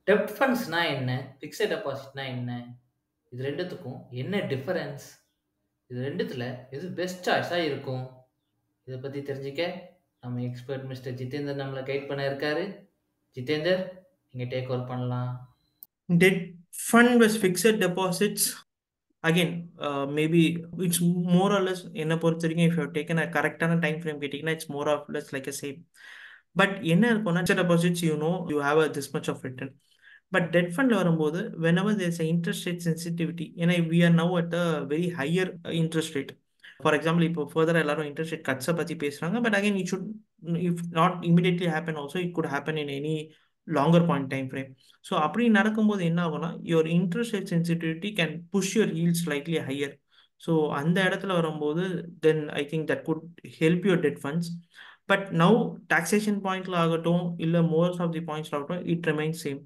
டெப்ட் ஃபண்ட்ஸ்னா என்ன? பிக்ஸட் டெபாசிட்னா என்ன? இது 2த்துக்கும் என்ன டிஃபரன்ஸ்? இது 2த்துல எது பெஸ்ட் சாய்ஸா இருக்கும்? இத பத்தி தெரிஞ்சுக்க, நம்ம எக்ஸ்பர்ட் மிஸ்டர் ஜிதேந்தர் நம்மள கைட் பண்ண இருக்காரு. ஜிதேந்தர், நீங்க டேக் ஓவர் பண்ணலாம். Debt fund with fixed deposits. Again, maybe it's more or less என்ன பொறுத்த வரைக்கும் if you have taken a கரெக்டான டைம் ஃப்ரேம் கேட்டிங்கன்னா it's more or less like a same. But என்ன இருக்கும்னா fixed deposits you have a this much of return. But debt ஃபண்ட்ல வரும்போது whenever there's a interest rate sensitivity ஏன்னா we are now at a very higher interest rate. For example இப்போ further எல்லாரும் interest rate கட்ஸை பற்றி பேசுகிறாங்க but again it should if not immediately happen also it could happen in any longer point time frame. So அப்படி நடக்கும்போது என்ன ஆகும்னா your interest rate sensitivity can push your yield slightly higher. So அந்த இடத்துல வரும்போது then I think that could help your debt funds. But now taxation பாயிண்ட்ல ஆகட்டும் இல்லை மோஸ்ட் ஆஃப் தி பாயிண்ட்ஸ்ல ஆகட்டும் இட் ரிமைன்ஸ் சேம்.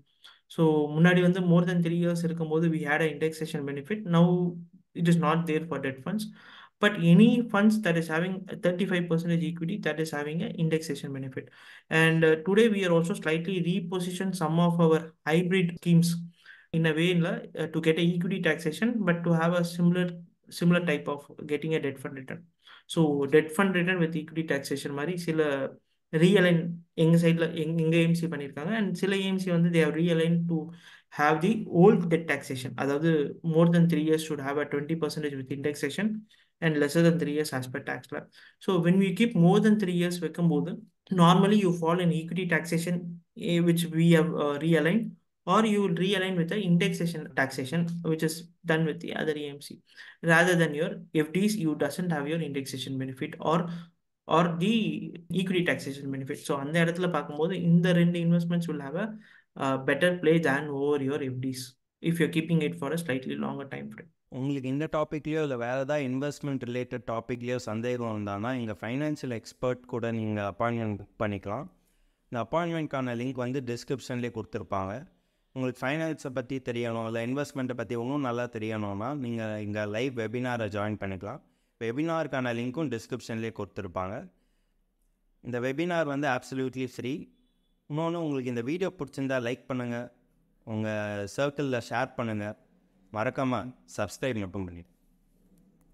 ஸோ முன்னாடி வந்து மோர் தென் 3 years இருக்கும்போது we had a indexation benefit. Now it is not there for debt funds. But any funds that is having 35% equity, that is having an indexation benefit. And today we are also slightly repositioned some of our hybrid schemes in a way to get a equity taxation but to have a similar type of getting a debt fund return. So debt fund return with equity taxation மாதிரி சில realign எங்க சைட்ல எங்க AMC பண்ணியிருக்காங்க. And சில AMC வந்து they have realign to have the old debt taxation. அதாவது more than 3 years should have a 20% with indexation and lesser than 3 years as per tax law. So when we keep more than 3 years வைக்கும்போது normally you fall in equity taxation which we have realigned, or you will realign with the indexation taxation which is done with the other EMC. Rather than your FDs, you doesn't have your indexation benefit or the equity taxation benefit. So அந்த இடத்துல பார்க்கும்போது இந்த ரெண்டு investments will have a better play than over your FDs if you're keeping it for a slightly longer time frame. உங்களுக்கு இந்த டாப்பிக்லேயோ இல்லை வேறு ஏதாவது இன்வெஸ்ட்மெண்ட் ரிலேட்டட் டாப்பிக்லேயோ சந்தேகம் இருந்தாங்கன்னா எங்கள் ஃபைனான்ஷியல் எக்ஸ்பர்ட் கூட நீங்கள் அப்பாயின்மெண்ட் புக் பண்ணிக்கலாம். இந்த அப்பாயின்மெண்ட்கான லிங்க் வந்து டிஸ்கிரிப்ஷன்லேயே கொடுத்துருப்பாங்க. உங்களுக்கு ஃபைனான்ஸை பற்றி தெரியணும் இல்லை இன்வெஸ்ட்மெண்ட்டை பற்றி இன்னும் நல்லா தெரியணும்னா நீங்கள் இங்கே லைவ் வெபினாரை ஜாயின் பண்ணிக்கலாம். வெபினாருக்கான லிங்க்கும் டிஸ்கிரிப்ஷன்லேயே கொடுத்துருப்பாங்க. இந்த வெபினார் வந்து அப்சல்யூட்லி ஃப்ரீ. இன்னொன்று, உங்களுக்கு இந்த வீடியோ பிடிச்சிருந்தா லைக் பண்ணுங்கள், உங்கள் சர்க்கிளில் ஷேர் பண்ணுங்கள், மறக்காமல் சப்ஸ்கிரைப் மட்டும் பண்ணிடுங்க.